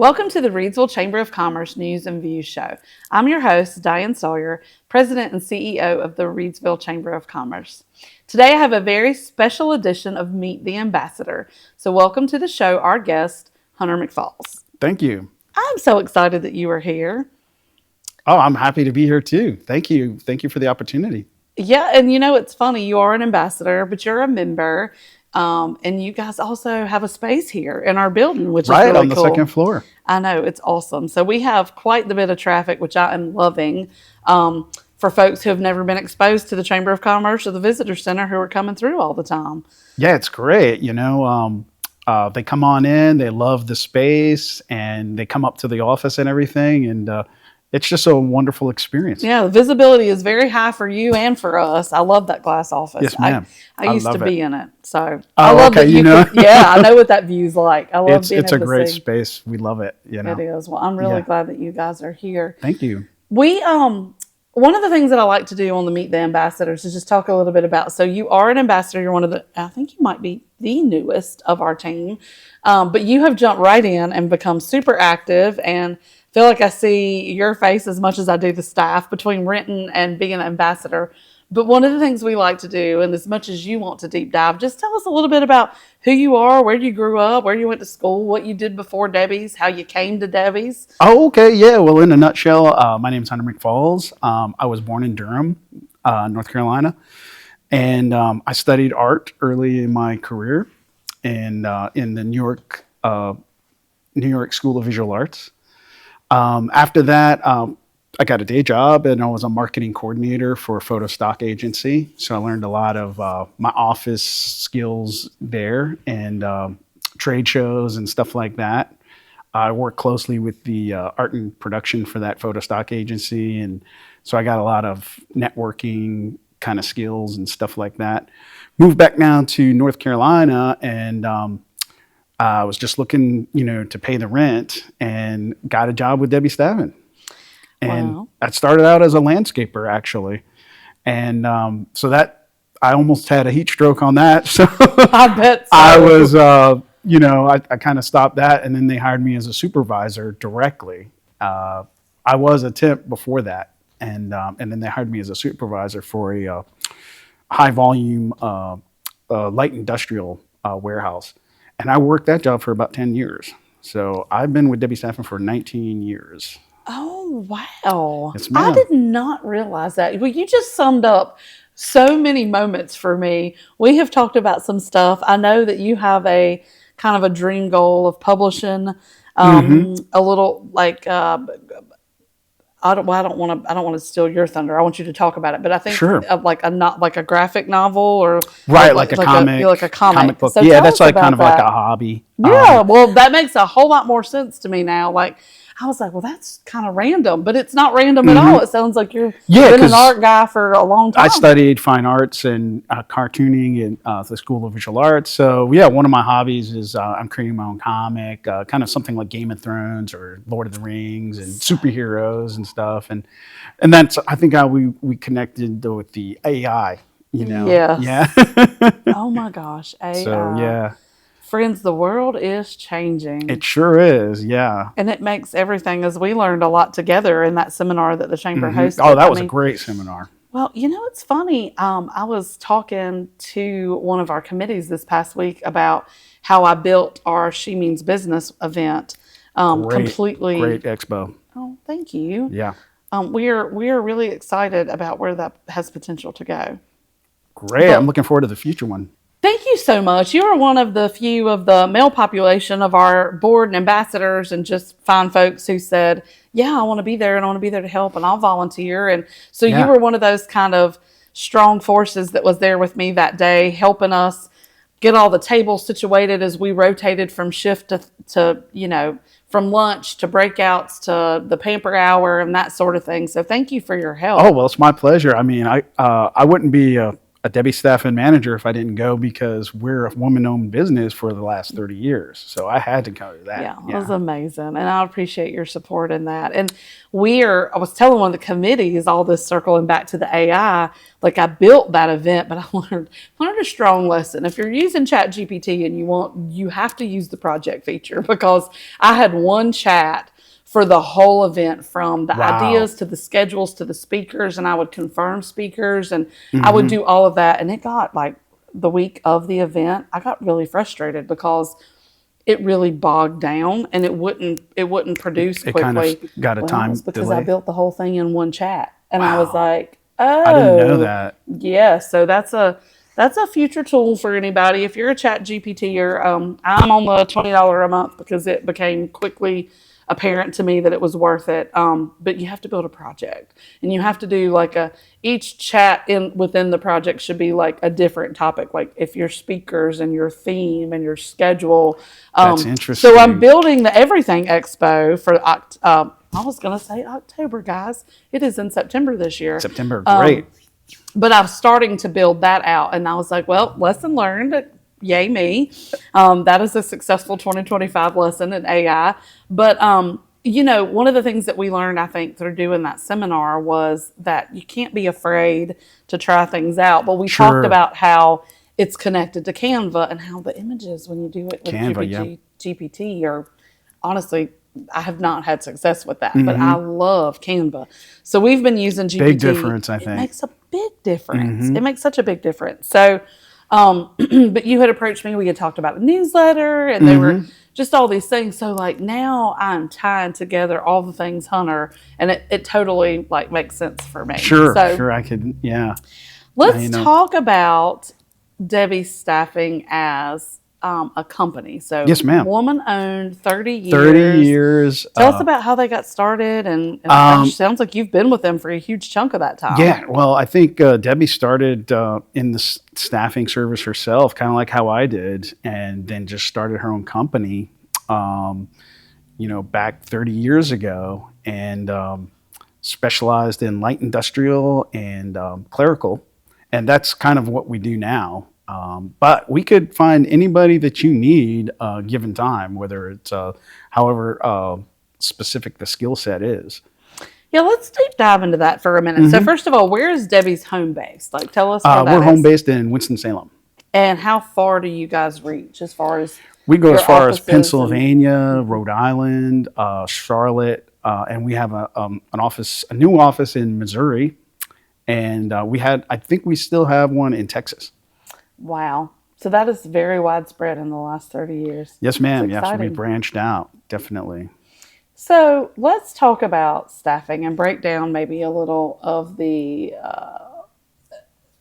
Welcome to the Reidsville Chamber of Commerce News and Views Show. I'm your host, Diane Sawyer, President and CEO of the Reidsville Chamber of Commerce. Today I have a very special edition of Meet the Ambassador. So welcome to the show, our guest, Hunter McFalls. Thank you. I'm so excited that you are here. Oh, I'm happy to be here too. Thank you. Thank you for the opportunity. Yeah, and you know, it's funny, you are an ambassador, but you're a member. And you guys also have a space here in our building, which is really cool. Right on the second floor. I know, it's awesome. So we have quite the bit of traffic, which I am loving, for folks who have never been exposed to the Chamber of Commerce or the Visitor Center who are coming through all the time. Yeah, it's great. You know, they come on in, they love the space, and they come up to the office and everything. And it's just a wonderful experience. Yeah, the visibility is very high for you and for us. I love that glass office. Yes, ma'am. I used to be in it, so I love okay, that you know. yeah, I know what that view's like. I love being it's able a great to see. space. We love it. You know, It is. Well, I'm really glad that you guys are here. Thank you. We one of the things that I like to do on the Meet the Ambassadors is just talk a little bit about. So you are an ambassador. You're one of the. I think you might be the newest of our team, but you have jumped right in and become super active and. Feel like I see your face as much as I do the staff between Renton and being an ambassador. But one of the things we like to do, and as much as you want to deep dive, just tell us a little bit about who you are, where you grew up, where you went to school, what you did before Debbie's, how you came to Debbie's. Oh, okay. Yeah. Well, in a nutshell, my name is Hunter McFalls. I was born in Durham, North Carolina. And I studied art early in my career in the New York School of Visual Arts. After that, I got a day job and I was a marketing coordinator for a photo stock agency. So I learned a lot of my office skills there and trade shows and stuff like that. I worked closely with the art and production for that photo stock agency. And so I got a lot of networking kind of skills and stuff like that. Moved back down to North Carolina and I was just looking, to pay the rent and got a job with Debbie Stavin. And Wow. I started out as a landscaper, actually. And so that I almost had a heat stroke on that. So I bet so. I was, I kind of stopped that. And then they hired me as a supervisor directly. I was a temp before that. And then they hired me as a supervisor for a high volume light industrial warehouse. And I worked that job for about 10 years. So I've been with Debbie Staffin for 19 years. Oh, wow. Yes, ma'am. I did not realize that. Well, you just summed up so many moments for me. We have talked about some stuff. I know that you have a kind of a dream goal of publishing a little like I don't want to steal your thunder. I want you to talk about it, but I think Sure. of like a graphic novel or Right, like a comic. like a comic book. So Yeah, tell that's us like about kind of like that. a hobby. Yeah, well, that makes a whole lot more sense to me now. Like, I was like, well, that's kind of random, but it's not random at all. It sounds like you've been an 'cause art guy for a long time. I studied fine arts and cartooning in the School of Visual Arts. So yeah, one of my hobbies is I'm creating my own comic, kind of something like Game of Thrones or Lord of the Rings and superheroes and stuff. And that's I think how we connected with the AI. Yes. Yeah. Oh my gosh, AI. So yeah, Friends, the world is changing. it sure is. Yeah. And it makes everything, as we learned a lot together in that seminar that the Chamber hosted. Oh, that was I a mean, great seminar. Well, it's funny. I was talking to one of our committees this past week about how I built our She Means Business event completely. Great expo. Oh, thank you. Yeah. We are really excited about where that has potential to go. Great. But- I'm looking forward to the future one. Thank you so much. You are one of the few of the male population of our board and ambassadors and just fine folks who said, yeah, I want to be there and I want to be there to help and I'll volunteer. And so you Yeah. were one of those kind of strong forces that was there with me that day, helping us get all the tables situated as we rotated from shift to from lunch to breakouts to the pamper hour and that sort of thing. So thank you for your help. Oh, well, it's my pleasure. I mean, I wouldn't be a a Debbie staffing manager if I didn't go, because we're a woman-owned business for the last 30 years. So I had to go to that. Yeah, it was amazing. And I appreciate your support in that. And I was telling one of the committees, all this circling back to the AI, like I built that event, but I learned a strong lesson. If you're using Chat GPT and you have to use the project feature, because I had one chat for the whole event, from the ideas to the schedules to the speakers, and I would confirm speakers, and I would do all of that. And it got like the week of the event, I got really frustrated because it really bogged down and it wouldn't produce quickly. It kind of got a time because delay. I built the whole thing in one chat, and I was like, oh, I didn't know that. Yeah, so that's a future tool for anybody. If you're a Chat GPT, or I'm on the $20 a month because it became quickly apparent to me that it was worth it. But you have to build a project, and you have to do like each chat within the project should be like a different topic. Like if your speakers and your theme and your schedule. That's interesting. So I'm building the Everything Expo for, I was going to say October, guys. It is in September this year. September, great. But I'm starting to build that out, and I was like, well, lesson learned. Yay me. That is a successful 2025 lesson in AI. But, one of the things that we learned, I think, through doing that seminar was that you can't be afraid to try things out. But we talked about how it's connected to Canva, and how the images, when you do it with GPT, are honestly, I have not had success with that, but I love Canva. So we've been using GPT. Big difference, I think. It makes a big difference. It makes such a big difference. So, but you had approached me, we had talked about a newsletter, and they were just all these things. So like now I'm tying together all the things Hunter, and it totally like makes sense for me. Sure, I could, yeah. Let's talk about Debbie's Staffing as a company. So yes, ma'am. Woman-owned, 30 years. 30 years. Tell us about how they got started, and sounds like you've been with them for a huge chunk of that time. Yeah, well, I think Debbie started in the staffing service herself, kind of like how I did, and then just started her own company, back 30 years ago, and specialized in light industrial and clerical, and that's kind of what we do now. But we could find anybody that you need given time, whether it's however specific the skill set is. Yeah, let's deep dive into that for a minute. So first of all, where is Debbie's home based? Like, tell us where that we're home based in Winston-Salem. And how far do you guys reach as far as we go as far as Pennsylvania, Rhode Island, Charlotte, and we have a new office in Missouri, and I think we still have one in Texas. Wow. So that is very widespread in the last 30 years. Yes, ma'am. Yes, we branched out, definitely. So let's talk about staffing and break down maybe a little of the,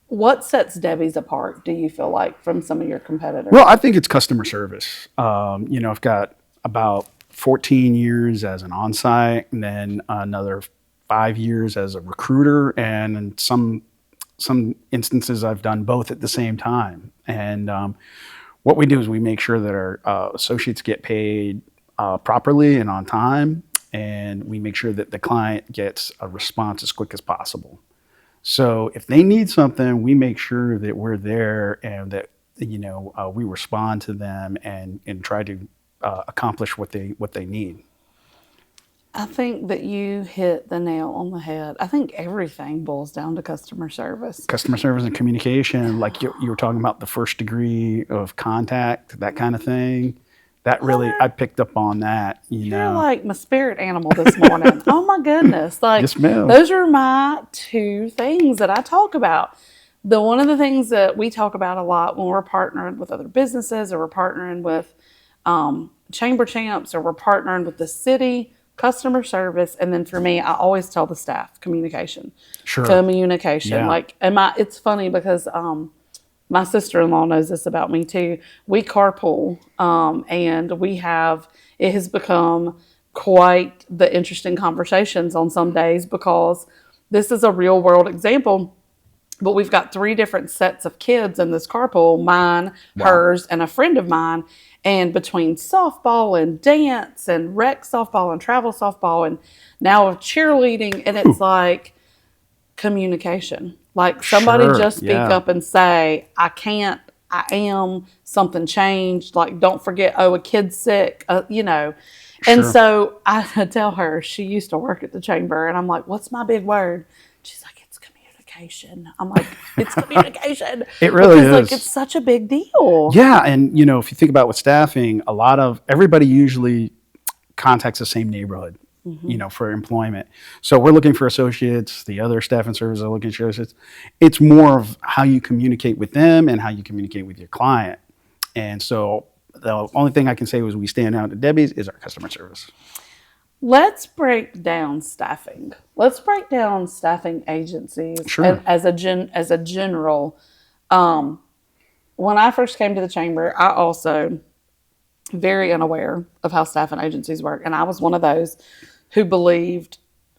what sets Debbie's apart, do you feel like, from some of your competitors? Well, I think it's customer service. I've got about 14 years as an on-site, and then another 5 years as a recruiter, and in some instances I've done both at the same time. And what we do is we make sure that our associates get paid properly and on time, and we make sure that the client gets a response as quick as possible. So if they need something, we make sure that we're there, and that we respond to them and try to accomplish what they need. I think that you hit the nail on the head. I think everything boils down to customer service. Customer service and communication, like you were talking about, the first degree of contact, that kind of thing. That really, I picked up on that. You're like my spirit animal this morning. Oh my goodness. Like, yes, ma'am. Those are my two things that I talk about. One of the things that we talk about a lot when we're partnering with other businesses, or we're partnering with Chamber Champs, or we're partnering with the city, customer service, and then for me, I always tell the staff communication. Sure. Communication. Yeah. Like, it's funny because my sister-in-law knows this about me too. We carpool, and it has become quite the interesting conversations on some days, because this is a real world example. But we've got 3 different sets of kids in this carpool, mine, hers, and a friend of mine. And between softball and dance and rec softball and travel softball and now cheerleading, and it's like, communication. Like somebody Sure. just speak Yeah. up and say, I can't, I am, something changed. Like, don't forget, oh, a kid's sick, And Sure. so I tell her, she used to work at the chamber, and I'm like, what's my big word? She's like, it's communication. I'm like, it's communication. It really Because, like, it's is. such a big deal. Yeah. And, if you think about with staffing, a lot of everybody usually contacts the same neighborhood, for employment. So we're looking for associates. The other staff and services are looking for associates. It's more of how you communicate with them and how you communicate with your client. And so the only thing I can say was we stand out at Debbie's is our customer service. Let's break down staffing. Let's break down staffing agencies Sure. as a general. When I first came to the chamber, I also very unaware of how staffing agencies work, and I was one of those who believed,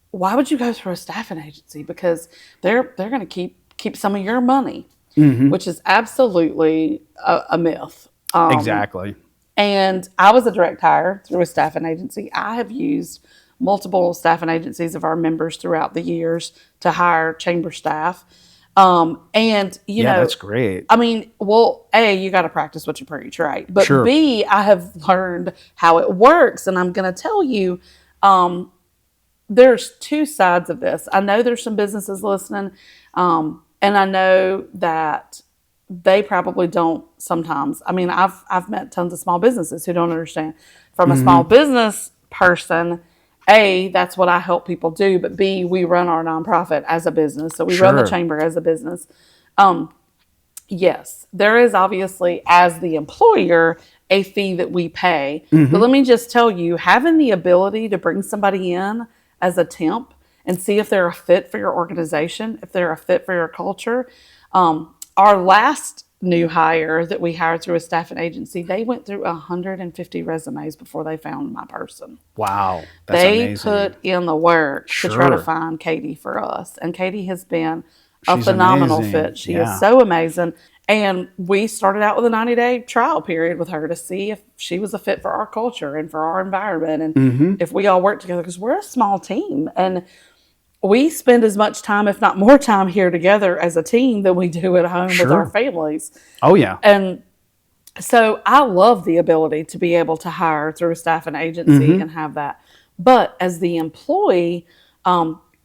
why would you go through a staffing agency? Because they're going to keep some of your money, which is absolutely a myth. Exactly. And I was a direct hire through a staffing agency. I have used multiple staffing agencies of our members throughout the years to hire chamber staff. And Yeah, that's great. I mean, well, A, you got to practice what you preach, right? But Sure. B, I have learned how it works. And I'm going to tell you, there's two sides of this. I know there's some businesses listening, and I know that they probably don't sometimes. I mean, I've met tons of small businesses who don't understand. From a small business person, A, that's what I help people do, but B, we run our nonprofit as a business. So we run the Sure. chamber as a business. Yes, there is obviously, as the employer, a fee that we pay. But let me just tell you, having the ability to bring somebody in as a temp and see if they're a fit for your organization, if they're a fit for your culture. Our last new hire that we hired through a staffing agency, they went through 150 resumes before they found my person. Wow. That's They amazing. put in the work to try to Sure. find Katie for us. And Katie has been a She's phenomenal amazing. fit. She Yeah. is so amazing. And we started out with a 90-day trial period with her to see if she was a fit for our culture and for our environment and if we all work together, because we're a small team. And we spend as much time, if not more time, here together as a team than we do at home with our Sure. families. Oh, yeah. And so I love the ability to be able to hire through a staffing agency and have that. But as the employee,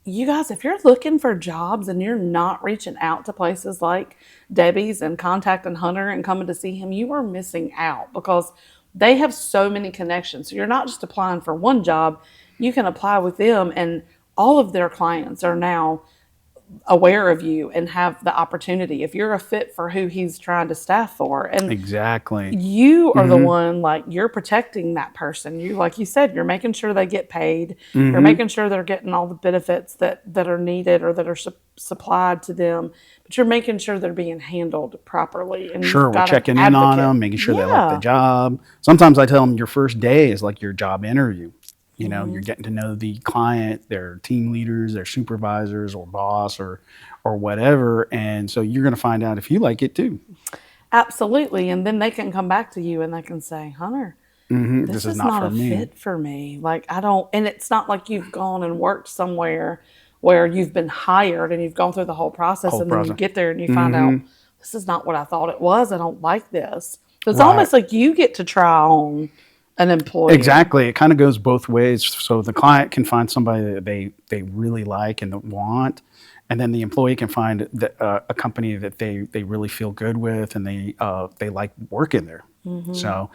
you guys, if you're looking for jobs and you're not reaching out to places like Debbie's and contacting Hunter and coming to see him, you are missing out because they have so many connections. So you're not just applying for one job, you can apply with them, and all of their clients are now aware of you and have the opportunity if you're a fit for who he's trying to staff for. And Exactly. you are the one, like, you're protecting that person. You, like you said, you're making sure they get paid. You're making sure they're getting all the benefits that are needed or that are supplied to them. But you're making sure they're being handled properly. And Sure. you've We're got an checking in on advocate. them, making sure they like the Yeah. job. Sometimes I tell them your first day is like your job interview. You're getting to know the client, their team leaders, their supervisors or boss or whatever. And so you're going to find out if you like it too. Absolutely. And then they can come back to you and they can say, Hunter, This this is is not not for a me. fit for me. Like, I don't, and it's not like you've gone and worked somewhere where you've been hired and you've gone through the whole process and then you get there and you find out this is not what I thought it was. I don't like this. So it's Right. almost like you get to try on an employee. Exactly. It kind of goes both ways. So the client can find somebody that they really like and that want, and then the employee can find a company that they really feel good with and they like working there. So,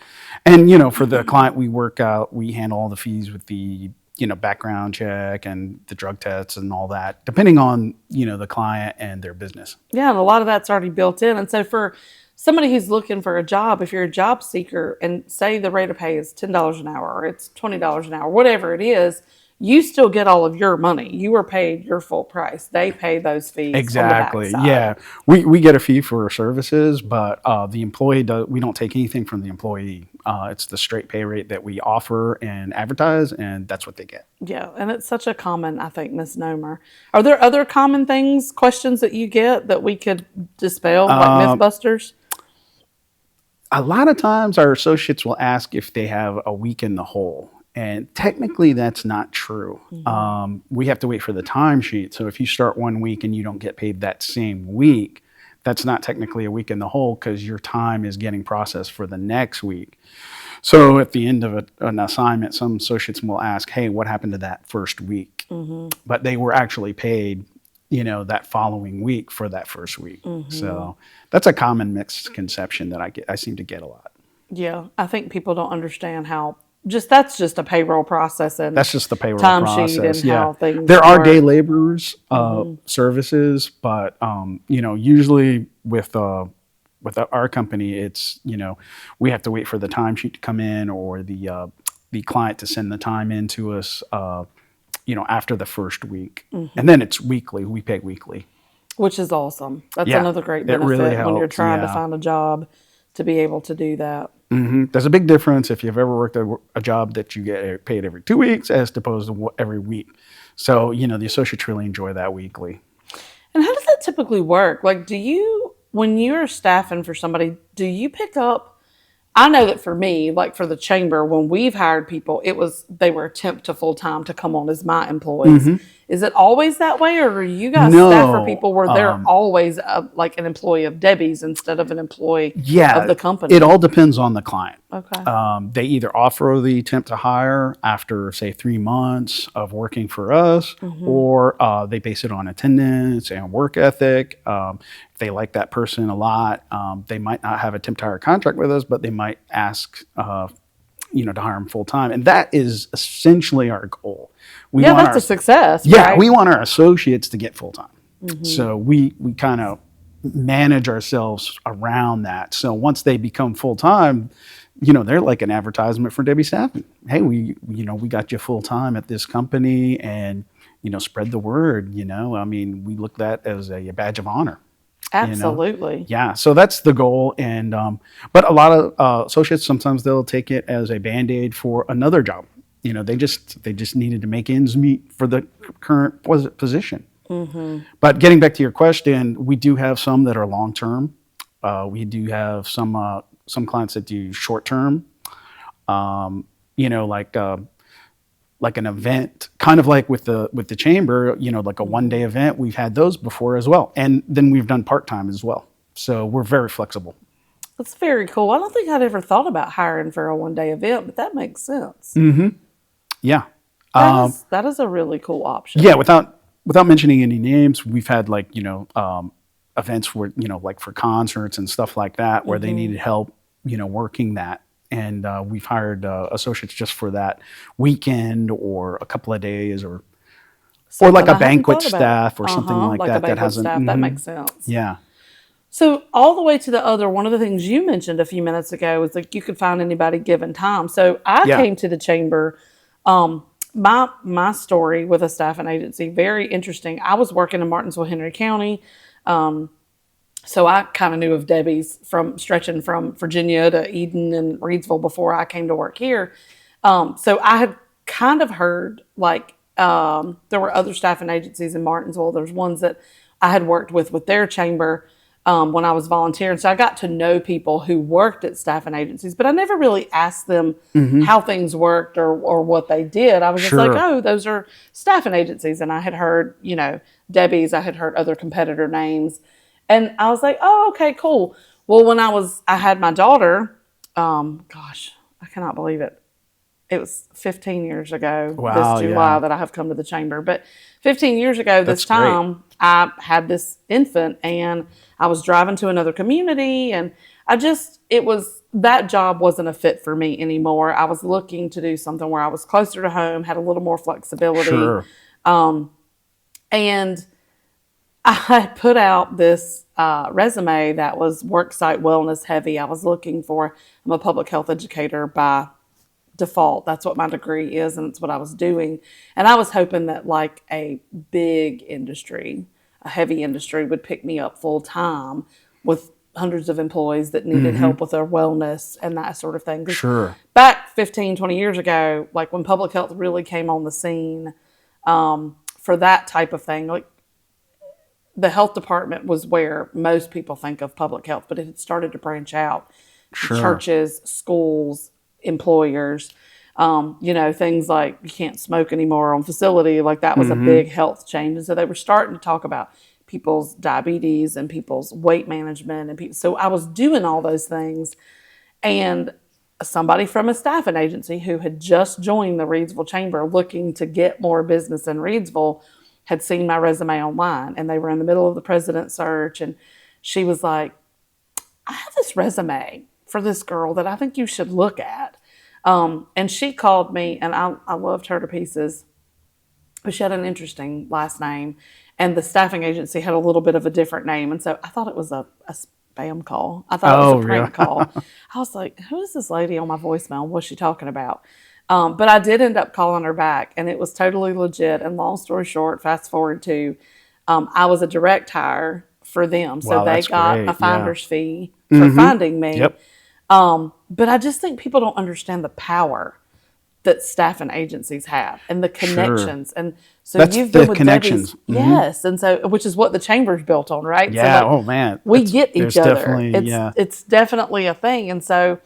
and for the client, we handle all the fees with the background check and the drug tests and all that, depending on the client and their business. Yeah, and a lot of that's already built in. And so for somebody who's looking for a job, if you're a job seeker and say the rate of pay is $10 an hour or it's $20 an hour, whatever it is, you still get all of your money. You are paid your full price. They pay those fees. Exactly. On the backside. Yeah. We get a fee for our services, but the employee we don't take anything from the employee. It's the straight pay rate that we offer and advertise, and that's what they get. Yeah, and it's such a common, I think, misnomer. Are there other common questions that you get that we could dispel, like Mythbusters? A lot of times our associates will ask if they have a week in the hole. And technically, that's not true. We have to wait for the timesheet. So if you start one week and you don't get paid that same week, that's not technically a week in the hole because your time is getting processed for the next week. So at the end of an assignment, some associates will ask, hey, what happened to that first week? But they were actually paid, that following week for that first week. So that's a common misconception that I seem to get a lot. Yeah, I think people don't understand how that's just a payroll process and That's just the payroll timesheet process. and how things There are work. day laborers services, but usually with our company, it's we have to wait for the timesheet to come in or the client to send the time in to us. After the first week, and then it's weekly. We pay weekly, Which is awesome. That's Yeah, another great it benefit really when you're helps, trying to yeah. find a job to be able to do that. There's a big difference if you've ever worked a job that you get paid every 2 weeks as opposed to every week. So the associates really enjoy that weekly. And how does that typically work? Like, when you're staffing for somebody, do you pick up? I know that for me, like for the chamber, when we've hired people, they were temp to full time to come on as my employees. Is it always that way, or are you guys staff for people where they're always like an employee of Debbie's instead of an employee of the company? It all depends on the client. Okay. They either offer the temp to hire after, say, 3 months of working for us, or they base it on attendance and work ethic. If they like that person a lot, they might not have a temp to hire contract with us, but they might ask, to hire them full time. And that is essentially our goal. That's a success. Yeah, right? we want our associates to get full time. So we kind of manage ourselves around that. So once they become full time, they're like an advertisement for Debbie Staffing. Hey, we got you full time at this company, and spread the word. We look at that as a badge of honor. Absolutely. Yeah, so that's the goal. And but a lot of associates, sometimes they'll take it as a Band-Aid for another job. They just needed to make ends meet for the current position. But getting back to your question, we do have some that are long term. We do have some clients that do short term. Like an event, kind of like with the chamber, like a 1-day event. We've had those before as well, and then we've done part-time as well. So we're very flexible. That's very cool. I don't think I'd ever thought about hiring for a 1-day event, but that makes sense. Yeah, That is a really cool option. yeah. Without mentioning any names, we've had events where like for concerts and stuff like that where they needed help working that. And we've hired associates just for that weekend or a couple of days, or like a banquet staff or something like that. That hasn't. That makes sense. Yeah. So all the way to the other, one of the things you mentioned a few minutes ago was like you could find anybody given time. So I came to the chamber. My story with a staffing agency, very interesting. I was working in Martinsville, Henry County. So I kind of knew of Debbie's from stretching from Virginia to Eden and Reidsville before I came to work here. So I had kind of heard there were other staffing agencies in Martinsville. There's ones that I had worked with their chamber when I was volunteering. So I got to know people who worked at staffing agencies, but I never really asked them how things worked or what they did. I was just like, oh, those are staffing agencies. And I had heard, Debbie's, I had heard other competitor names. And I was like, oh, okay, cool. Well, when I had my daughter, gosh, I cannot believe it. It was 15 years ago this July that I have come to the chamber. But 15 years ago this time, I had this infant and I was driving to another community, and that job wasn't a fit for me anymore. I was looking to do something where I was closer to home, had a little more flexibility. Sure. And I put out this resume that was worksite wellness heavy. I'm a public health educator by default. That's what my degree is, and it's what I was doing. And I was hoping that like a big industry, a heavy industry, would pick me up full time with hundreds of employees that needed help with their wellness and that sort of thing. Sure. Back 15, 20 years ago, like when public health really came on the scene for that type of thing, like the health department was where most people think of public health, but it had started to branch out. Sure. Churches, schools, employers. Things like you can't smoke anymore on facility, like that was a big health change. And so they were starting to talk about people's diabetes and people's weight management so I was doing all those things. And somebody from a staffing agency who had just joined the Reidsville Chamber looking to get more business in Reidsville had seen my resume online, and they were in the middle of the president's search. And she was like, I have this resume for this girl that I think you should look at. And she called me, and I loved her to pieces, but she had an interesting last name, and the staffing agency had a little bit of a different name. And so I thought it was a spam call. I thought it was a prank call. I was like, who is this lady on my voicemail? What's she talking about? But I did end up calling her back, and it was totally legit. And long story short, fast forward to, I was a direct hire for them. So Wow, they that's got great. a finder's fee for finding me. Yep. But I just think people don't understand the power that staffing agencies have and the connections. And so That's you've the been with connections. Debbie's, yes. And so, which is what the chamber's built on, right? Yeah. So Oh man. we get each other. Yeah. It's definitely a thing. And so,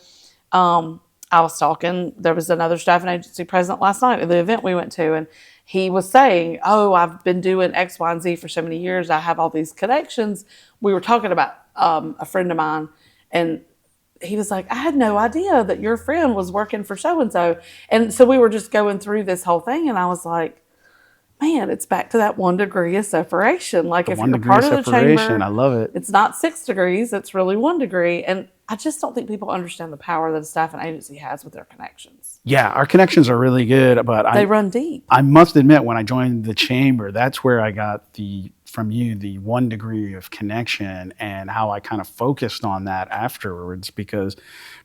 I was talking, there was another staffing agency president last night at the event we went to, and he was saying, oh, I've been doing X, Y, and Z for so many years. I have all these connections. We were talking about a friend of mine, and he was like, I had no idea that your friend was working for so-and-so. And so we were just going through this whole thing, and I was like, man, it's back to that 1 degree of separation. Like if you're a part of the chamber, I love it. it's not 6 degrees, it's really 1 degree. And I just don't think people understand the power that a staffing agency has with their connections. Yeah, our connections are really good, but They run deep. I must admit, when I joined the chamber, that's where I got the 1 degree of connection, and how I kind of focused on that afterwards, because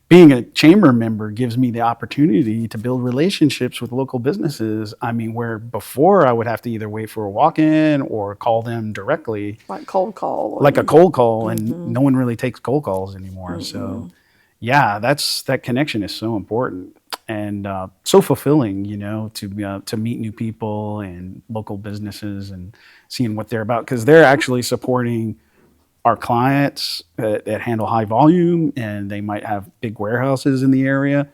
being a chamber member gives me the opportunity to build relationships with local businesses. I mean, where before I would have to either wait for a walk-in or call them directly. Like cold call. Like a cold call, and no one really takes cold calls anymore. So yeah, that connection is so important. And so fulfilling, to meet new people and local businesses and seeing what they're about, because they're actually supporting our clients that handle high volume, and they might have big warehouses in the area.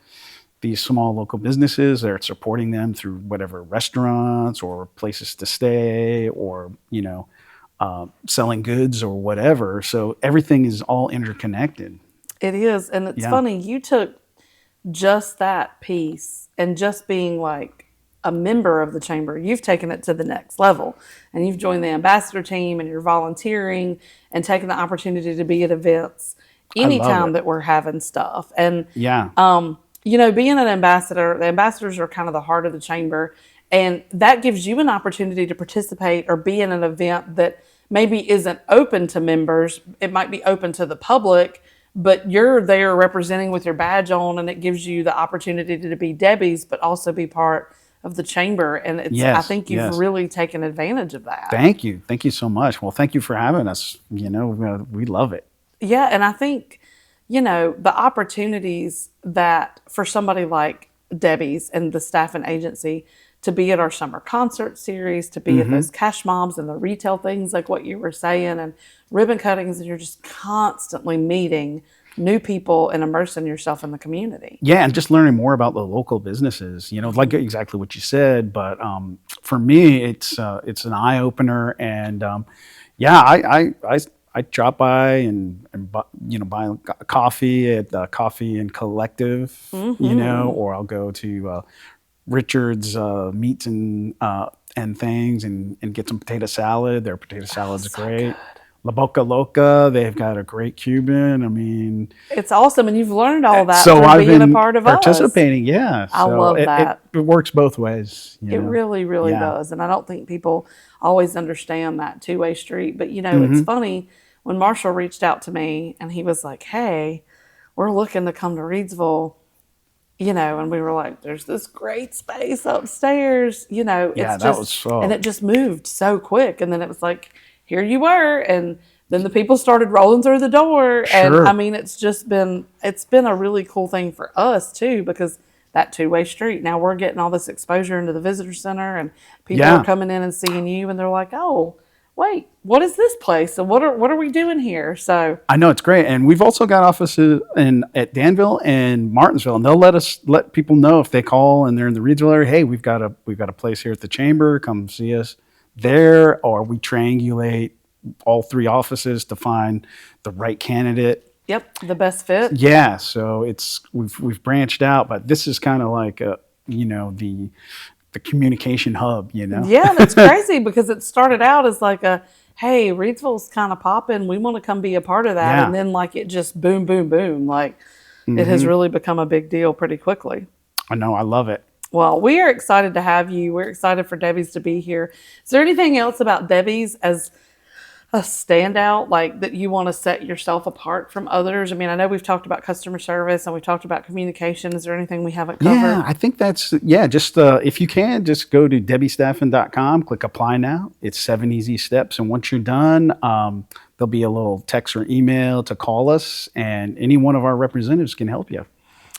These small local businesses, they're supporting them through whatever restaurants or places to stay, or selling goods or whatever. So everything is all interconnected. It is, and it's funny, you took just that piece and just being like a member of the chamber, you've taken it to the next level, and you've joined the ambassador team, and you're volunteering and taking the opportunity to be at events anytime that we're having stuff. And being an ambassador, the ambassadors are kind of the heart of the chamber, and that gives you an opportunity to participate or be in an event that maybe isn't open to members. It might be open to the public, but you're there representing with your badge on, and it gives you the opportunity to be Debbie's, but also be part of the chamber. And I think you've really taken advantage of that. Thank you. Thank you so much. Well, thank you for having us. We love it. Yeah. And I think, the opportunities that for somebody like Debbie's and the staffing agency to be at our summer concert series, to be at those cash mobs and the retail things like what you were saying, and ribbon cuttings, and you're just constantly meeting new people and immersing yourself in the community. Yeah, and just learning more about the local businesses, like exactly what you said. But for me, it's an eye opener, and I drop by and buy a coffee at the Coffee and Collective, or I'll go to Richard's Meats and things and get some potato salad. Their potato salad's great. Good. La Boca Loca, they've got a great Cuban. I mean, it's awesome, and you've learned all that so from I've being been a part of participating. Yeah, I love that. It works both ways. It really, really does, and I don't think people always understand that two-way street. But it's funny when Marshall reached out to me, and he was like, "Hey, we're looking to come to Reidsville." And we were like, there's this great space upstairs, and it just moved so quick. And then it was like, here you were. And then the people started rolling through the door. Sure. And I mean, it's been a really cool thing for us too, because that two-way street, now we're getting all this exposure into the visitor center, and people are coming in and seeing you, and they're like, oh, wait, what is this place? And what are we doing here? So I know, it's great. And we've also got offices at Danville and Martinsville, and they'll let people know if they call and they're in the Reidsville area. Hey, we've got a place here at the chamber. Come see us there. Or we triangulate all 3 offices to find the right candidate. yep, the best fit. Yeah, so we've branched out, but this is kind of like the communication hub. Yeah, that's crazy because it started out as like hey, Reidsville's kind of popping. We want to come be a part of that. Yeah. And then like it just boom, boom, boom. Like it has really become a big deal pretty quickly. I know, I love it. Well, we are excited to have you. We're excited for Debbie's to be here. Is there anything else about Debbie's as a standout, like that you want to set yourself apart from others? I mean, I know we've talked about customer service and we've talked about communication. Is there anything we haven't covered? Yeah, I think that's, just if you can, just go to debbiestaffing.com, click apply now. It's 7 easy steps. And once you're done, there'll be a little text or email to call us, and any one of our representatives can help you.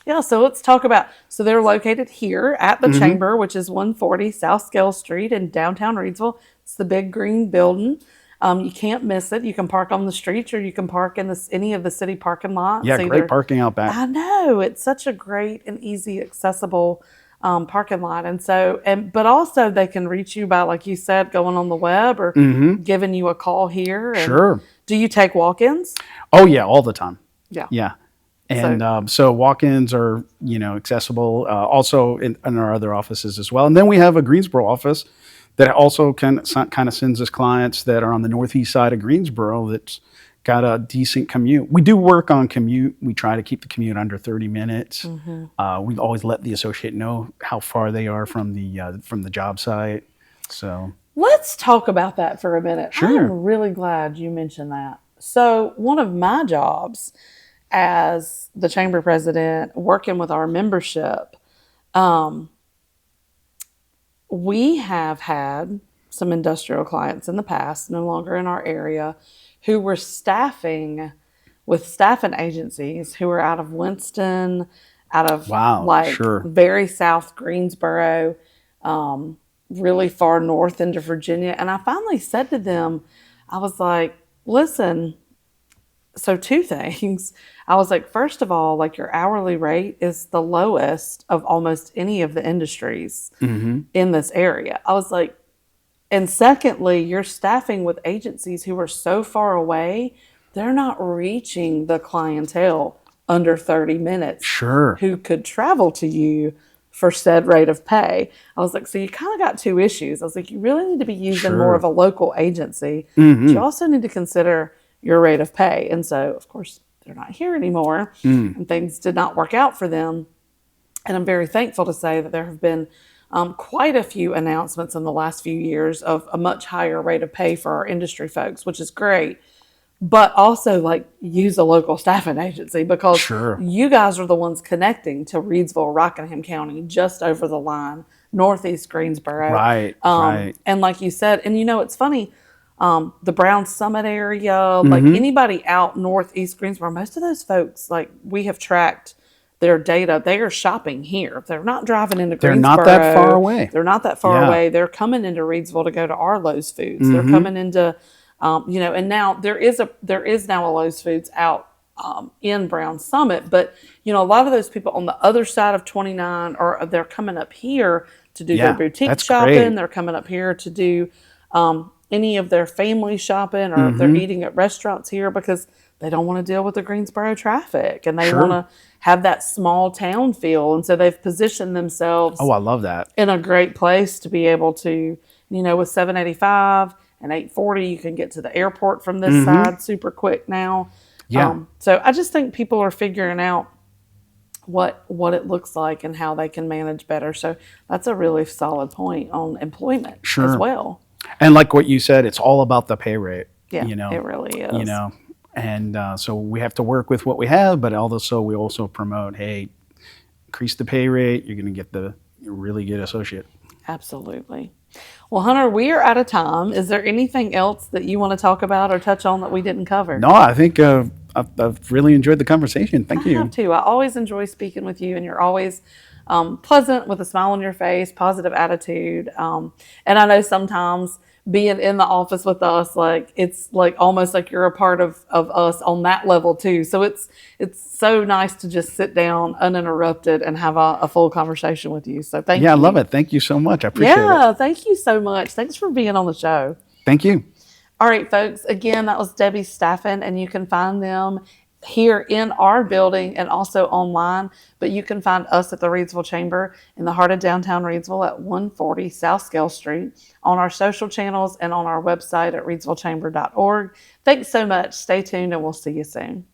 Yeah, so let's talk about, so they're located here at the Chamber, which is 140 South Scale Street in downtown Reidsville. It's the big green building. You can't miss it. You can park on the streets or you can park in any of the city parking lots. Yeah, great parking out back. I know. It's such a great and easy, accessible parking lot. And so, but also they can reach you by, like you said, going on the web or giving you a call here. And Sure. do you take walk-ins? Oh, yeah, all the time. Yeah. Yeah. And so walk-ins are, accessible also in our other offices as well. And then we have a Greensboro office that also kind of sends us clients that are on the northeast side of Greensboro that's got a decent commute. We do work on commute. We try to keep the commute under 30 minutes. We always let the associate know how far they are from the job site. So let's talk about that for a minute. Sure. I'm really glad you mentioned that. So one of my jobs as the chamber president, working with our membership, we have had some industrial clients in the past, no longer in our area, who were staffing with staffing agencies who were out of Winston, out of very south Greensboro, really far north into Virginia. And I finally said to them, I was like, listen, so 2 things. I was like, first of all, like your hourly rate is the lowest of almost any of the industries in this area. I was like, and secondly, you're staffing with agencies who are so far away, they're not reaching the clientele under 30 minutes who could travel to you for said rate of pay. I was like, so you kind of got 2 issues. I was like, you really need to be using more of a local agency, but you also need to consider your rate of pay. And so, of course, they're not here anymore, and things did not work out for them. And I'm very thankful to say that there have been quite a few announcements in the last few years of a much higher rate of pay for our industry folks, which is great. But also, like, use a local staffing agency because you guys are the ones connecting to Reidsville, Rockingham County, just over the line, northeast Greensboro. Right. And like you said, and it's funny, the Brown Summit area, like anybody out northeast Greensboro, most of those folks, like we have tracked their data, they are shopping here. They're not driving into Greensboro. They're not that far away. They're not that far away. They're coming into Reidsville to go to our Lowe's Foods. They're coming into, and now there is now a Lowe's Foods out in Brown Summit, but a lot of those people on the other side of 29 they're coming up here to do their boutique shopping. Great. They're coming up here to do any of their family shopping, or if they're eating at restaurants here because they don't want to deal with the Greensboro traffic and they want to have that small town feel. And so they've positioned themselves. Oh, I love that. In a great place to be able to, with 785 and 840, you can get to the airport from this side super quick now. Yeah. So I just think people are figuring out what it looks like and how they can manage better. So that's a really solid point on employment as well. And like what you said, it's all about the pay rate. Yeah, it really is. And so we have to work with what we have, but also we also promote, hey, increase the pay rate. You're going to get the really good associate. Absolutely. Well, Hunter, we are out of time. Is there anything else that you want to talk about or touch on that we didn't cover? No, I think I've really enjoyed the conversation. Thank you. I have too. I always enjoy speaking with you, and you're always pleasant with a smile on your face, positive attitude. And I know sometimes being in the office with us, like it's like almost like you're a part of us on that level too. So it's so nice to just sit down uninterrupted and have a full conversation with you. So thank Yeah, I you. love it. Thank you so much. I appreciate it. Yeah, thank you so much. Thanks for being on the show. Thank you. All right, folks. Again, that was Debbie Staffen, and you can find them here in our building and also online. But you can find us at the Reidsville Chamber in the heart of downtown Reidsville at 140 South Scale Street, on our social channels and on our website at reidsvillechamber.org. Thanks so much. Stay tuned, and we'll see you soon.